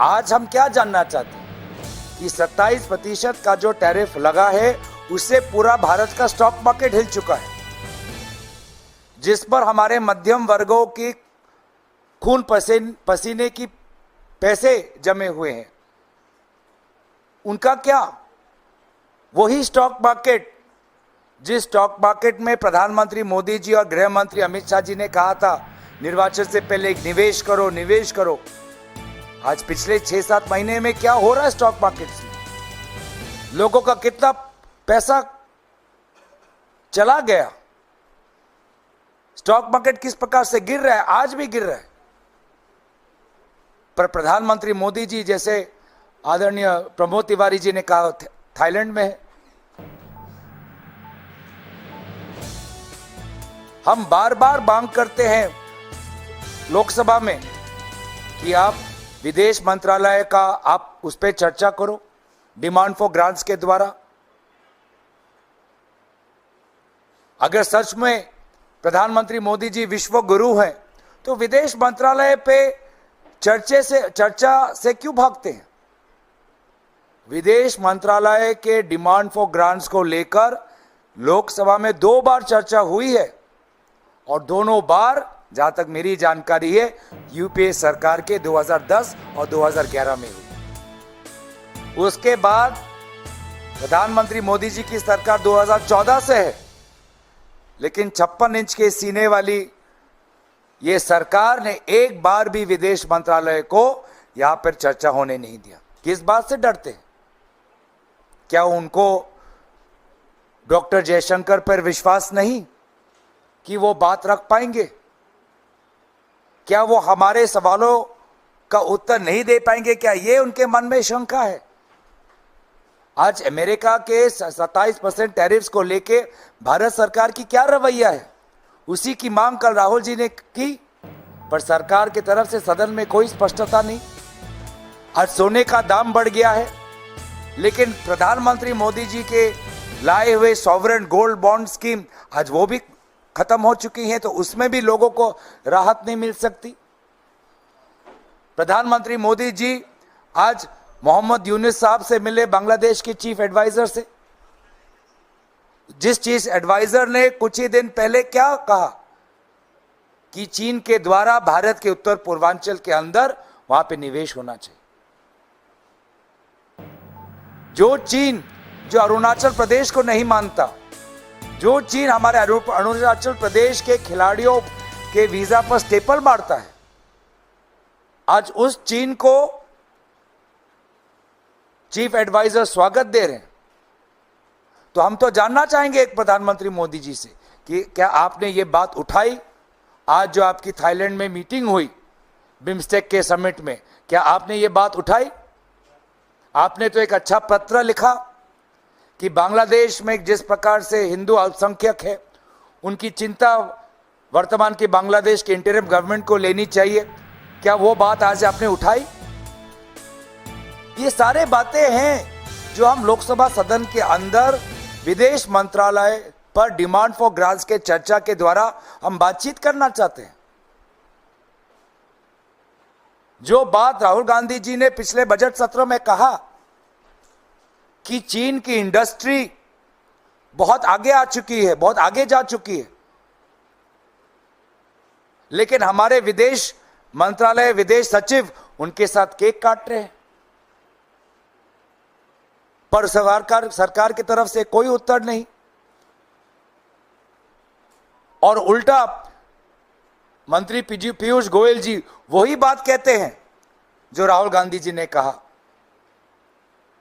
आज हम क्या जानना चाहते हैं कि 27% का जो टैरिफ लगा है उससे पूरा भारत का स्टॉक मार्केट हिल चुका है, जिस पर हमारे मध्यम वर्गों की खून पसीने की पैसे जमे हुए हैं। उनका क्या? वही स्टॉक मार्केट जिस स्टॉक मार्केट में प्रधानमंत्री मोदी जी और गृह मंत्री अमित शाह जी ने कहा था निर्वाचन से पहले निवेश करो निवेश करो, आज पिछले 6-7 महीने में क्या हो रहा है स्टॉक मार्केट में? लोगों का कितना पैसा चला गया। स्टॉक मार्केट किस प्रकार से गिर रहा है, आज भी गिर रहा है। पर प्रधानमंत्री मोदी जी जैसे आदरणीय प्रमोद तिवारी जी ने कहा थाईलैंड में है। हम बार बार मांग करते हैं लोकसभा में कि आप विदेश मंत्रालय का आप उस पर चर्चा करो डिमांड फॉर ग्रांट्स के द्वारा। अगर सच में प्रधानमंत्री मोदी जी विश्व गुरु हैं तो विदेश मंत्रालय पे चर्चा से क्यों भागते हैं? विदेश मंत्रालय के डिमांड फॉर ग्रांट्स को लेकर लोकसभा में 2 बार चर्चा हुई है और दोनों बार जहां तक मेरी जानकारी है यूपीए सरकार के 2010 और 2011 में हुई। उसके बाद प्रधानमंत्री मोदी जी की सरकार 2014 से है, लेकिन 56 इंच के सीने वाली ये सरकार ने एक बार भी विदेश मंत्रालय को यहां पर चर्चा होने नहीं दिया। किस बात से डरते हैं? क्या उनको डॉक्टर जयशंकर पर विश्वास नहीं कि वो बात रख पाएंगे? क्या वो हमारे सवालों का उत्तर नहीं दे पाएंगे? क्या ये उनके मन में शंका है? आज अमेरिका के 27% टैरिफ्स को लेके भारत सरकार की क्या रवैया है? उसी की मांग कल राहुल जी ने की, पर सरकार की तरफ से सदन में कोई स्पष्टता नहीं। आज सोने का दाम बढ़ गया है, लेकिन प्रधानमंत्री मोदी जी के लाए हुए सॉवरेन गोल्ड बॉन्ड स्कीम आज वो भी खत्म हो चुकी है, तो उसमें भी लोगों को राहत नहीं मिल सकती। प्रधानमंत्री मोदी जी आज मोहम्मद यूनुस साहब से मिले, बांग्लादेश के चीफ एडवाइजर से। जिस चीफ एडवाइजर ने कुछ ही दिन पहले क्या कहा कि चीन के द्वारा भारत के उत्तर पूर्वांचल के अंदर वहां पे निवेश होना चाहिए। जो चीन जो अरुणाचल प्रदेश को नहीं मानता, जो चीन हमारे अरुणाचल प्रदेश के खिलाड़ियों के वीजा पर स्टेपल मारता है, आज उस चीन को चीफ एडवाइजर स्वागत दे रहे हैं। तो हम तो जानना चाहेंगे एक प्रधानमंत्री मोदी जी से कि क्या आपने ये बात उठाई? आज जो आपकी थाईलैंड में मीटिंग हुई बिम्स्टेक के समिट में, क्या आपने ये बात उठाई? आपने तो एक अच्छा पत्र लिखा कि बांग्लादेश में जिस प्रकार से हिंदू अल्पसंख्यक है उनकी चिंता वर्तमान की बांग्लादेश के इंटरिम गवर्नमेंट को लेनी चाहिए। क्या वो बात आज आपने उठाई? ये सारे बातें हैं जो हम लोकसभा सदन के अंदर विदेश मंत्रालय पर डिमांड फॉर ग्रांट्स के चर्चा के द्वारा हम बातचीत करना चाहते हैं। जो बात राहुल गांधी जी ने पिछले बजट सत्र में कहा कि चीन की इंडस्ट्री बहुत आगे आ चुकी है, बहुत आगे जा चुकी है, लेकिन हमारे विदेश मंत्रालय विदेश सचिव उनके साथ केक काट रहे हैं, पर सरकार की तरफ से कोई उत्तर नहीं। और उल्टा मंत्री पीयूष गोयल जी वही बात कहते हैं जो राहुल गांधी जी ने कहा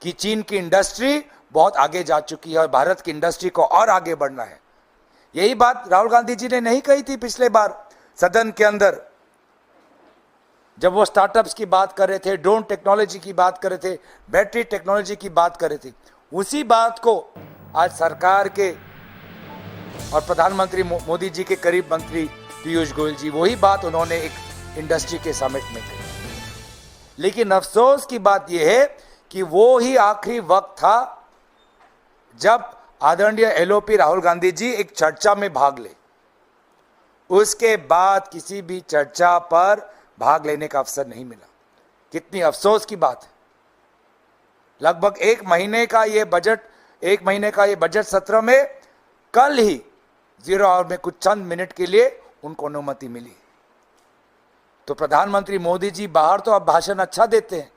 कि चीन की इंडस्ट्री बहुत आगे जा चुकी है और भारत की इंडस्ट्री को और आगे बढ़ना है। यही बात राहुल गांधी जी ने नहीं कही थी पिछले बार सदन के अंदर, जब वो स्टार्टअप्स की बात कर रहे थे, ड्रोन टेक्नोलॉजी की बात कर रहे थे, बैटरी टेक्नोलॉजी की बात कर रहे थे। उसी बात को आज सरकार के और प्रधानमंत्री मोदी जी के करीब मंत्री पीयूष गोयल जी वही बात उन्होंने एक इंडस्ट्री के समिट में कही। लेकिन अफसोस की बात यह है कि वो ही आखिरी वक्त था जब आदरणीय एलओपी राहुल गांधी जी एक चर्चा में भाग ले। उसके बाद किसी भी चर्चा पर भाग लेने का अवसर नहीं मिला। कितनी अफसोस की बात है। लगभग एक महीने का ये बजट सत्र में कल ही 0 आवर में कुछ चंद मिनट के लिए उनको अनुमति मिली। तो प्रधानमंत्री मोदी जी बाहर तो अब भाषण अच्छा देते हैं,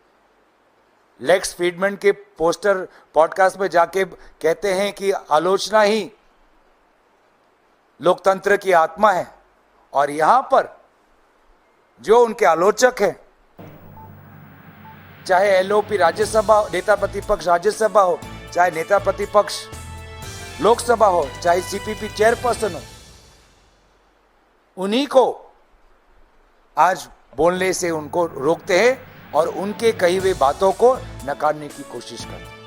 लेक्स फ्रीडमैन के पोस्टर पॉडकास्ट में जाके कहते हैं कि आलोचना ही लोकतंत्र की आत्मा है, और यहां पर जो उनके आलोचक हैं, चाहे एलओपी राज्यसभा नेता प्रतिपक्ष राज्यसभा हो, चाहे नेता प्रतिपक्ष लोकसभा हो, चाहे सीपीपी चेयरपर्सन हो, उन्हीं को आज बोलने से उनको रोकते हैं और उनके कही हुई बातों को नकारने की कोशिश करते हैं।